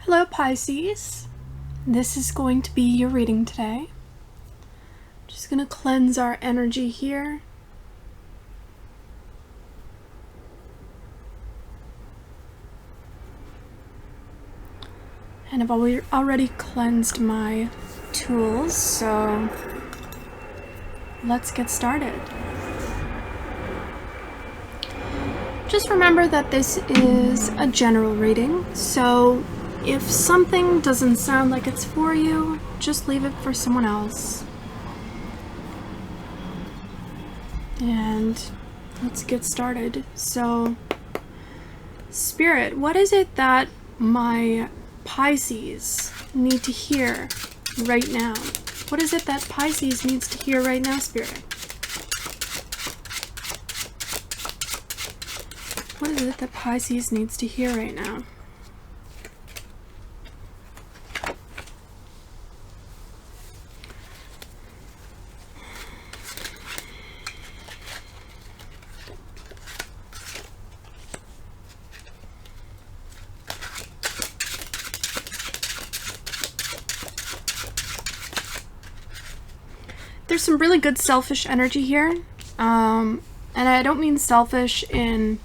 Hello Pisces, this is going to be your reading today. Just going to cleanse our energy here. And I've already cleansed my tools, so let's get started. Just remember that this is a general reading, so if something doesn't sound like it's for you, just leave it for someone else. And let's get started. So, Spirit, what is it that my Pisces need to hear right now? What is it that Pisces needs to hear right now, Spirit? What is it that Pisces needs to hear right now? There's some really good selfish energy here, and I don't mean selfish in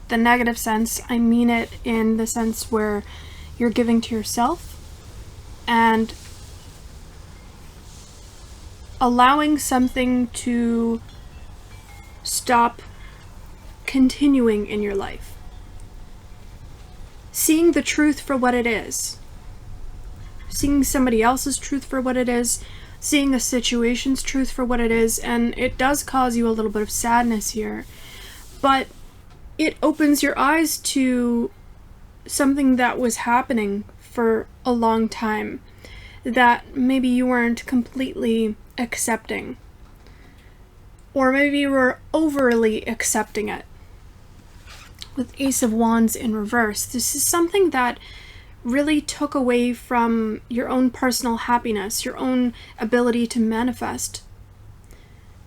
the negative sense. I mean it in the sense where you're giving to yourself and allowing something to stop continuing in your life. Seeing the truth for what it is. Seeing somebody else's truth for what it is. Seeing a situation's truth for what it is, and it does cause you a little bit of sadness here, but it opens your eyes to something that was happening for a long time that maybe you weren't completely accepting, or maybe you were overly accepting it. With Ace of Wands in reverse, this is something that really took away from your own personal happiness, your own ability to manifest,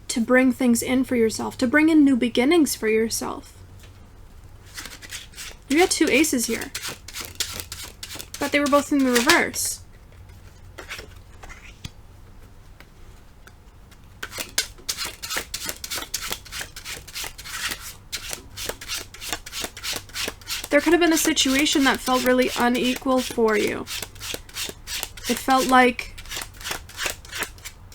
to bring things in for yourself, to bring in new beginnings for yourself. You got two aces here, but they were both in the reverse. There could have been a situation that felt really unequal for you. It felt like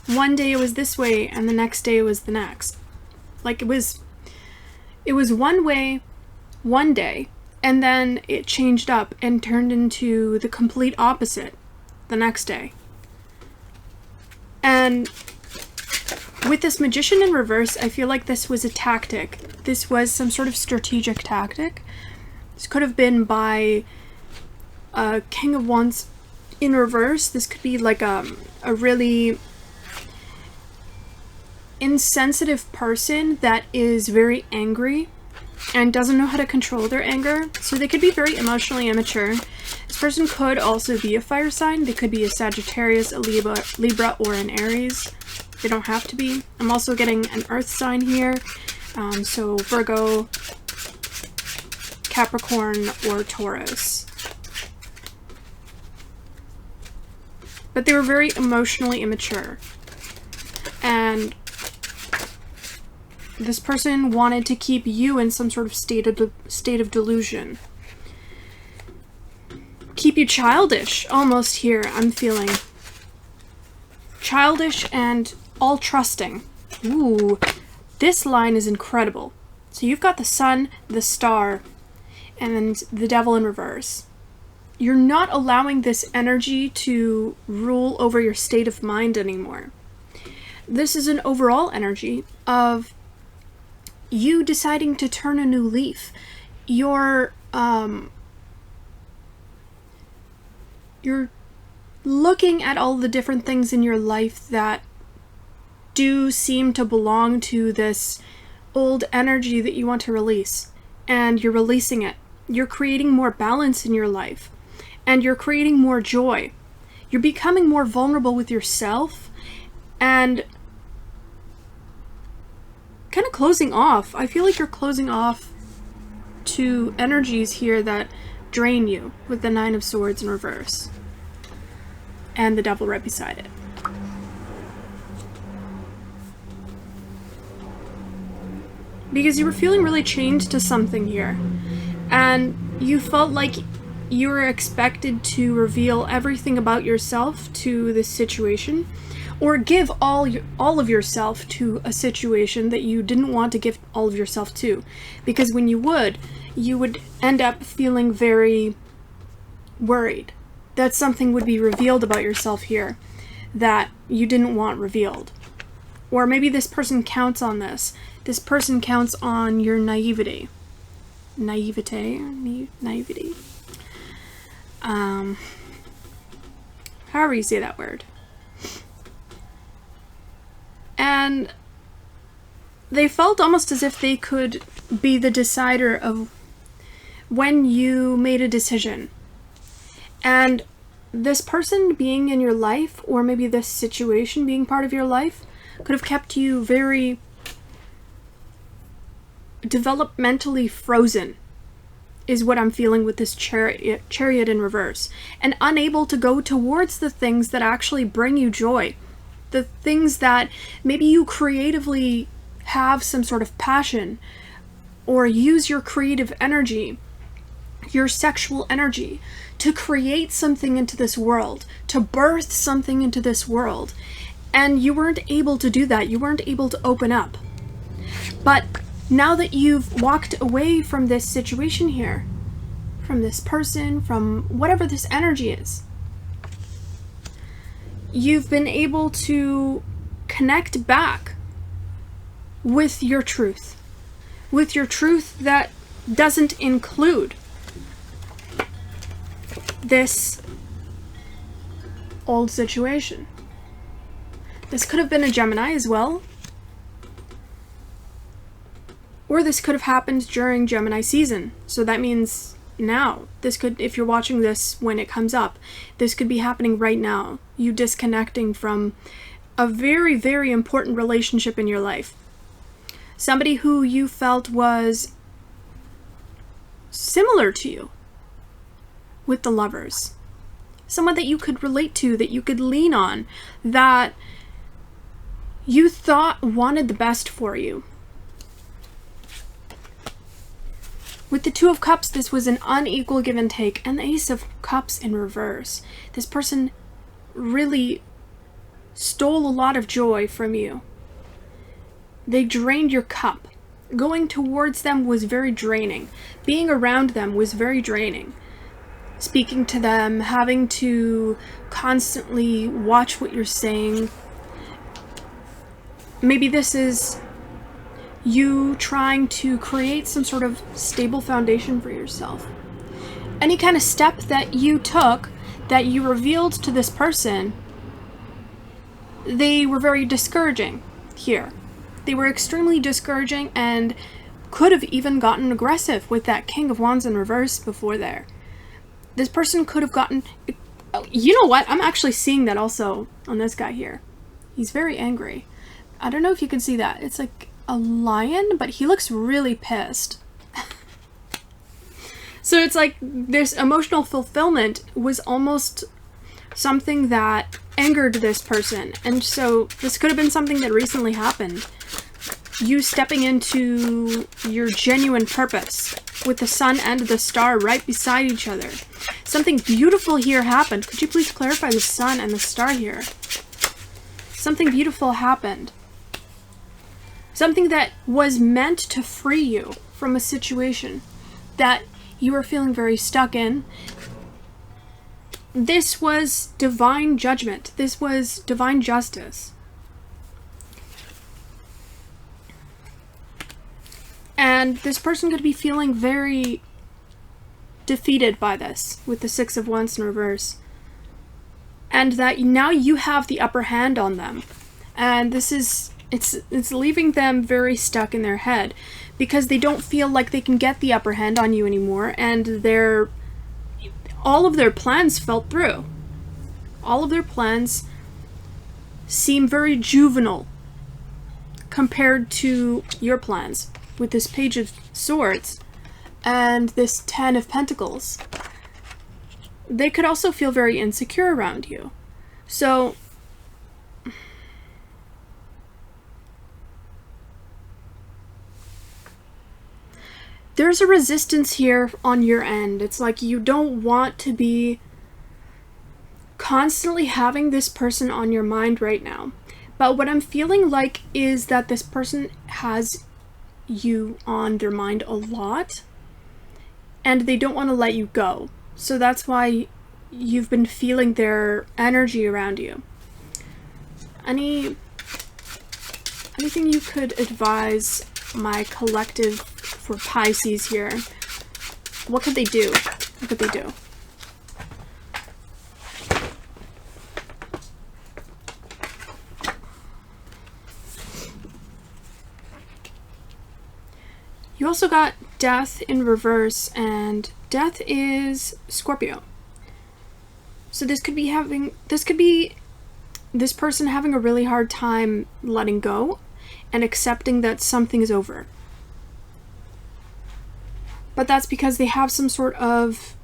one day it was this way and the next day it was the next. Like it was one way one day, and then it changed up and turned into the complete opposite the next day. And with this Magician in reverse, I feel like this was a tactic. This was some sort of strategic tactic. This could have been by a King of Wands in reverse. This could be like a really insensitive person that is very angry and doesn't know how to control their anger. So they could be very emotionally immature. This person could also be a fire sign. They could be a Sagittarius, a Libra, or an Aries. They don't have to be. I'm also getting an earth sign here. So Virgo, Capricorn, or Taurus. But they were very emotionally immature. And this person wanted to keep you in some sort of state of delusion. Keep you childish, almost here, I'm feeling. Childish and all trusting. Ooh, this line is incredible. So you've got the sun, the star, and the devil in reverse. You're not allowing this energy to rule over your state of mind anymore. This is an overall energy of you deciding to turn a new leaf. You're looking at all the different things in your life that do seem to belong to this old energy that you want to release, and you're releasing it. You're creating more balance in your life, and you're creating more joy. You're becoming more vulnerable with yourself, and kind of closing off. I feel like you're closing off to energies here that drain you with the Nine of Swords in reverse. And the Devil right beside it. Because you were feeling really chained to something here. And you felt like you were expected to reveal everything about yourself to this situation, or give all of yourself to a situation that you didn't want to give all of yourself to. Because when you would end up feeling very worried that something would be revealed about yourself here that you didn't want revealed. Or maybe this person counts on this. This person counts on your naivety. Naivety. However you say that word. And they felt almost as if they could be the decider of when you made a decision. And this person being in your life, or maybe this situation being part of your life, could have kept you very developmentally frozen, is what I'm feeling with this chariot in reverse, and unable to go towards the things that actually bring you joy, the things that maybe you creatively have some sort of passion, or use your creative energy, your sexual energy, to create something into this world, to birth something into this world, and you weren't able to do that. You weren't able to open up. But now that you've walked away from this situation here, from this person, from whatever this energy is, you've been able to connect back with your truth that doesn't include this old situation. This could have been a Gemini as well. Or this could have happened during Gemini season. So that means now. This could, if you're watching this when it comes up, this could be happening right now. You disconnecting from a very, very important relationship in your life. Somebody who you felt was similar to you with the Lovers. Someone that you could relate to, that you could lean on, that you thought wanted the best for you. With the Two of Cups, this was an unequal give and take, and the Ace of Cups in reverse. This person really stole a lot of joy from you. They drained your cup. Going towards them was very draining. Being around them was very draining. Speaking to them, having to constantly watch what you're saying. Maybe this is you trying to create some sort of stable foundation for yourself. Any kind of step that you took, that you revealed to this person, they were very discouraging here. They were extremely discouraging and could have even gotten aggressive with that King of Wands in reverse before there. This person could have gotten... You know what? I'm actually seeing that also on this guy here. He's very angry. I don't know if you can see that. It's like a lion, but he looks really pissed. So it's like this emotional fulfillment was almost something that angered this person. And so this could have been something that recently happened. You stepping into your genuine purpose with the sun and the star right beside each other. Something beautiful here happened. Could you please clarify the sun and the star here? Something beautiful happened. Something that was meant to free you from a situation that you were feeling very stuck in. This was divine judgment. This was divine justice. And this person could be feeling very defeated by this with the Six of Wands in reverse. And that now you have the upper hand on them. And this is, it's leaving them very stuck in their head because they don't feel like they can get the upper hand on you anymore, and all of their plans fell through. All of their plans seem very juvenile compared to your plans with this Page of Swords and this 10 of Pentacles. They could also feel very insecure around you. So there's a resistance here on your end. It's like you don't want to be constantly having this person on your mind right now. But what I'm feeling like is that this person has you on their mind a lot, and they don't want to let you go. So that's why you've been feeling their energy around you. Anything you could advise my collective for Pisces here? What could they do? What could they do? You also got Death in reverse, and Death is Scorpio. So this could be this person having a really hard time letting go and accepting that something's over. But that's because they have some sort of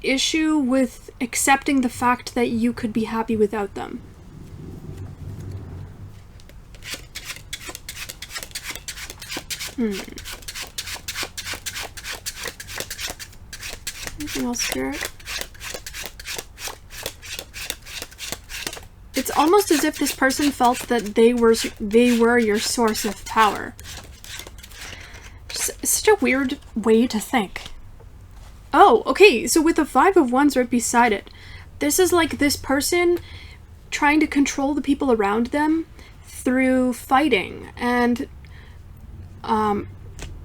issue with accepting the fact that you could be happy without them. Anything else, Spirit? It's almost as if this person felt that they were your source of power. It's such a weird way to think. Oh, okay, so with the 5 of Wands right beside it, this is like this person trying to control the people around them through fighting and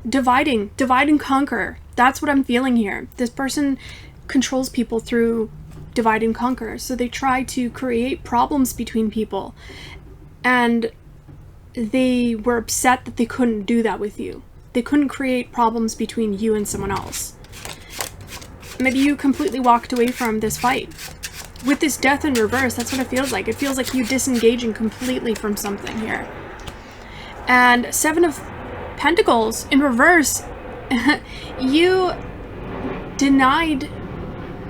divide and conquer. That's what I'm feeling here. This person controls people through divide and conquer. So they try to create problems between people, and they were upset that they couldn't do that with you. They couldn't create problems between you and someone else. Maybe you completely walked away from this fight. With this Death in reverse, that's what it feels like. It feels like you disengaging completely from something here. And 7 of Pentacles in reverse, you denied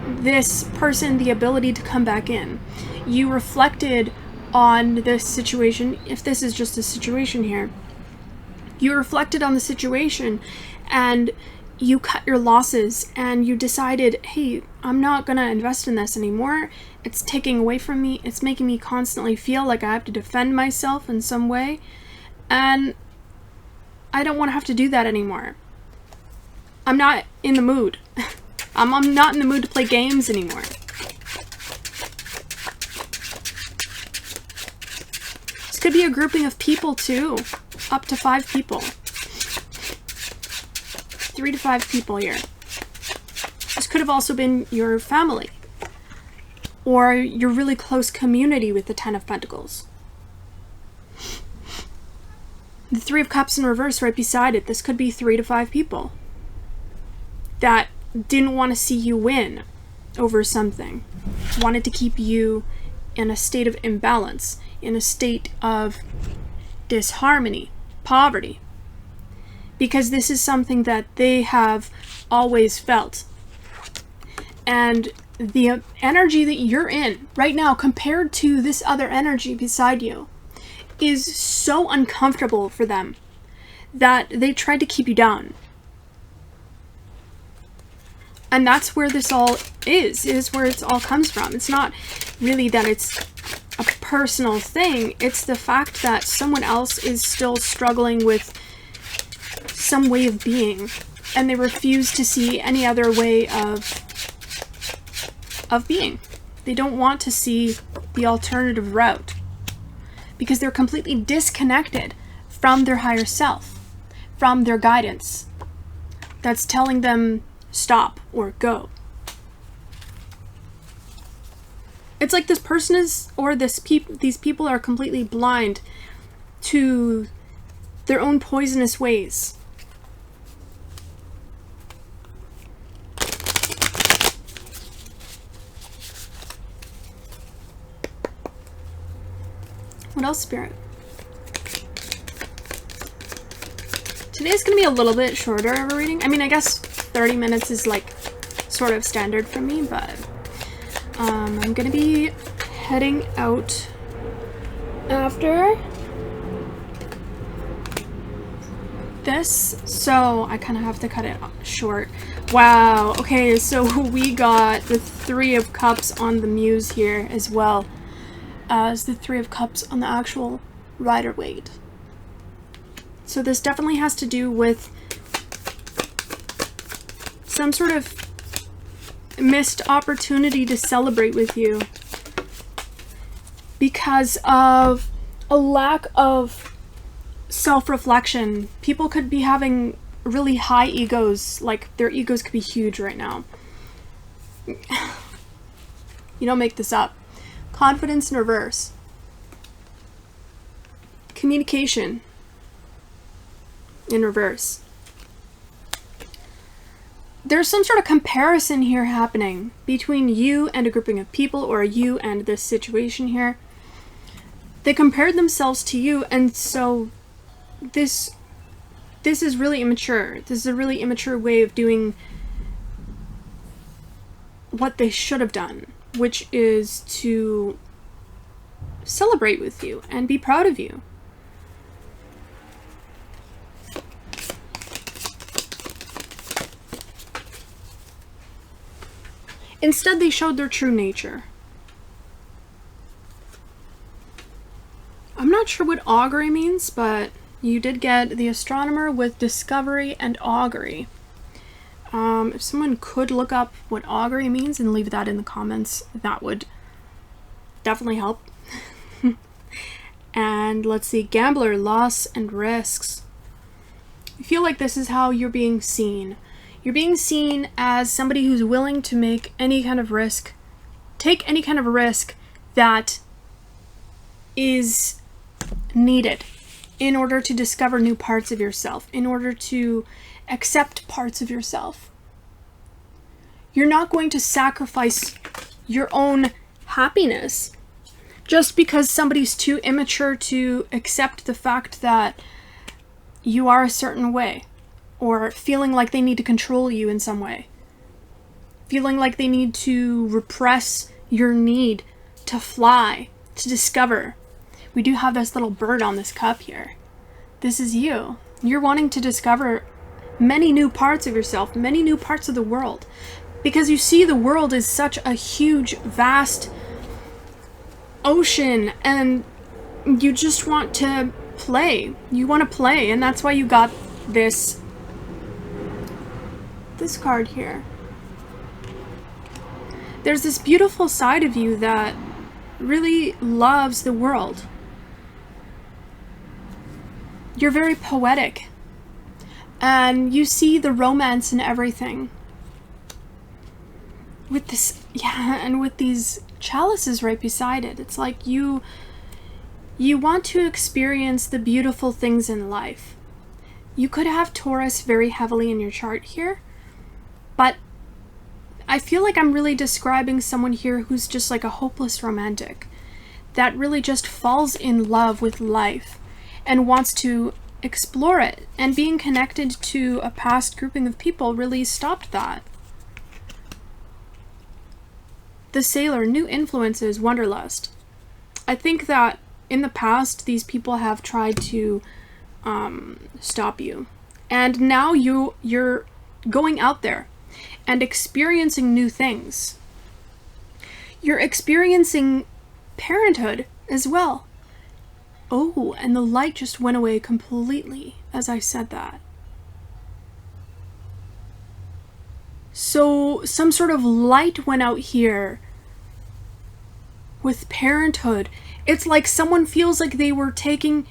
this person the ability to come back in. You reflected on this situation, if this is just a situation here. You reflected on the situation and you cut your losses and you decided, hey, I'm not gonna invest in this anymore. It's taking away from me. It's making me constantly feel like I have to defend myself in some way. And I don't want to have to do that anymore. I'm not in the mood. I'm not in the mood to play games anymore. This could be a grouping of people too. Up to 5 people. 3 to 5 people here. This could have also been your family. Or your really close community with the 10 of Pentacles. The 3 of Cups in reverse right beside it. This could be 3 to 5 people that didn't want to see you win over something. Wanted to keep you in a state of imbalance, in a state of disharmony, poverty. Because this is something that they have always felt. And the energy that you're in right now compared to this other energy beside you is so uncomfortable for them that they tried to keep you down. And that's where this all is where it all comes from. It's not really that it's a personal thing. It's the fact that someone else is still struggling with some way of being, and they refuse to see any other way of being. They don't want to see the alternative route because they're completely disconnected from their higher self, from their guidance that's telling them stop or go. It's like this person is, or these people are completely blind to their own poisonous ways. What else, Spirit? Today's going to be a little bit shorter of a reading. I mean, I guess 30 minutes is like sort of standard for me, but I'm going to be heading out after this, so I kind of have to cut it short. Wow, okay, so we got the Three of Cups on the Muse here as well as the Three of Cups on the actual Rider-Waite. So this definitely has to do with some sort of missed opportunity to celebrate with you because of a lack of self-reflection. People could be having really high egos, like their egos could be huge right now. You don't make this up. Confidence in reverse. Communication in reverse. There's some sort of comparison here happening between you and a grouping of people, or you and this situation here. They compared themselves to you, and so this is really immature. This is a really immature way of doing what they should have done, which is to celebrate with you and be proud of you. Instead, they showed their true nature. I'm not sure what augury means, but you did get the astronomer with discovery and augury. If someone could look up what augury means and leave that in the comments, that would definitely help. And let's see, gambler, loss and risks. I feel like this is how you're being seen. You're being seen as somebody who's willing to make any kind of risk, take any kind of risk that is needed in order to discover new parts of yourself, in order to accept parts of yourself. You're not going to sacrifice your own happiness just because somebody's too immature to accept the fact that you are a certain way, or feeling like they need to control you in some way, feeling like they need to repress your need to fly, to discover. We do have this little bird on this cup here. This is you. You're wanting to discover many new parts of yourself, many new parts of the world, because you see the world is such a huge, vast ocean, and you just want to play. You want to play, and that's why you got this card here. There's this beautiful side of you that really loves the world. You're very poetic, and you see the romance in everything. With this, yeah, and with these chalices right beside it, it's like you want to experience the beautiful things in life. You could have Taurus very heavily in your chart here, but I feel like I'm really describing someone here who's just like a hopeless romantic that really just falls in love with life and wants to explore it. And being connected to a past grouping of people really stopped that. The Sailor, new influences, wanderlust. I think that in the past, these people have tried to stop you. And now you're going out there and experiencing new things. You're experiencing parenthood as well. Oh, and the light just went away completely as I said that. So some sort of light went out here with parenthood. It's like someone feels like they were taken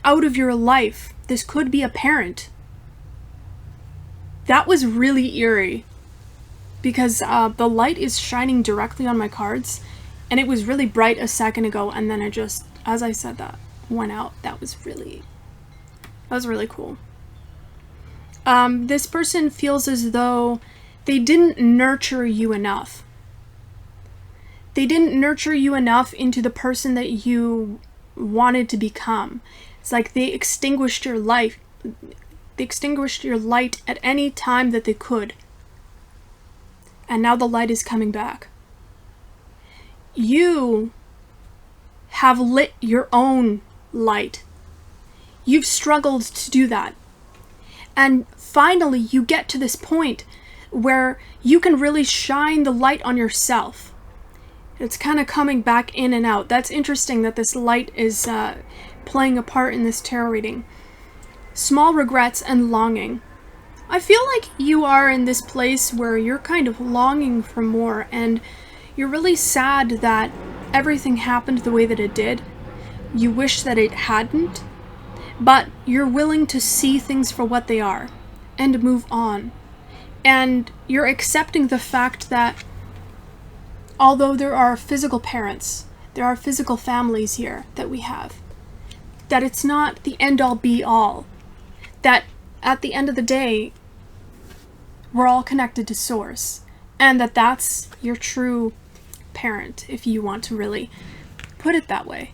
out of your life. This could be a parent. That was really eerie because the light is shining directly on my cards, and it was really bright a second ago, and then it just, as I said that, went out. That was really cool. This person feels as though they didn't nurture you enough. They didn't nurture you enough into the person that you wanted to become. It's like they extinguished your light they extinguished your light at any time that they could. And now the light is coming back. You have lit your own light. You've struggled to do that. And finally, you get to this point where you can really shine the light on yourself. It's kind of coming back in and out. That's interesting that this light is playing a part in this tarot reading. Small regrets and longing. I feel like you are in this place where you're kind of longing for more, and you're really sad that everything happened the way that it did. You wish that it hadn't, but you're willing to see things for what they are and move on. And you're accepting the fact that although there are physical parents, there are physical families here that we have, that it's not the end-all be-all. That at the end of the day, we're all connected to Source, and that that's your true parent, if you want to really put it that way.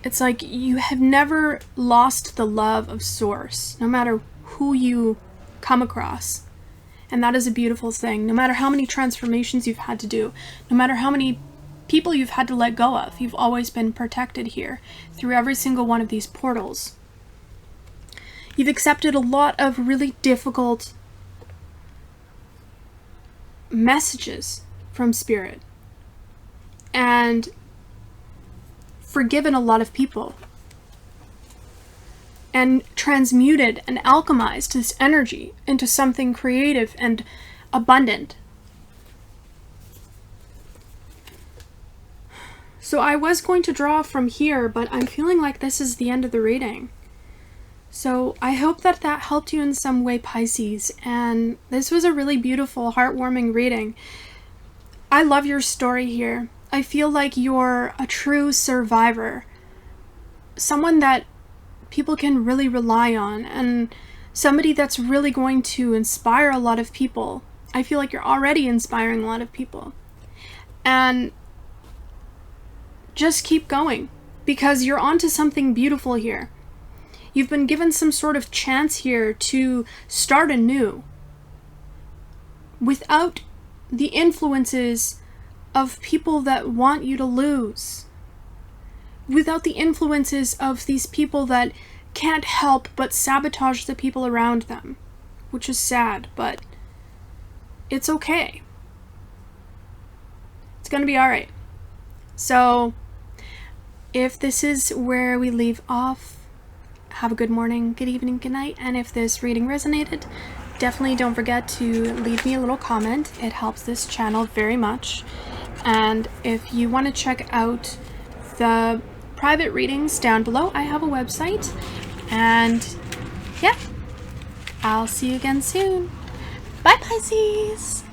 It's like you have never lost the love of Source, no matter who you come across. And that is a beautiful thing. No matter how many transformations you've had to do, no matter how many people you've had to let go of, you've always been protected here through every single one of these portals. You've accepted a lot of really difficult messages from Spirit and forgiven a lot of people and transmuted and alchemized this energy into something creative and abundant. So I was going to draw from here, but I'm feeling like this is the end of the reading. So I hope that that helped you in some way, Pisces, and this was a really beautiful, heartwarming reading. I love your story here. I feel like you're a true survivor, someone that people can really rely on, and somebody that's really going to inspire a lot of people. I feel like you're already inspiring a lot of people. And just keep going, because you're onto something beautiful here. You've been given some sort of chance here to start anew without the influences of people that want you to lose, without the influences of these people that can't help but sabotage the people around them, which is sad, but it's okay. It's gonna be alright. So, if this is where we leave off, have a good morning, good evening, good night, and if this reading resonated, definitely don't forget to leave me a little comment. It helps this channel very much. And if you want to check out the private readings down below, I have a website. And yeah, I'll see you again soon. Bye, Pisces!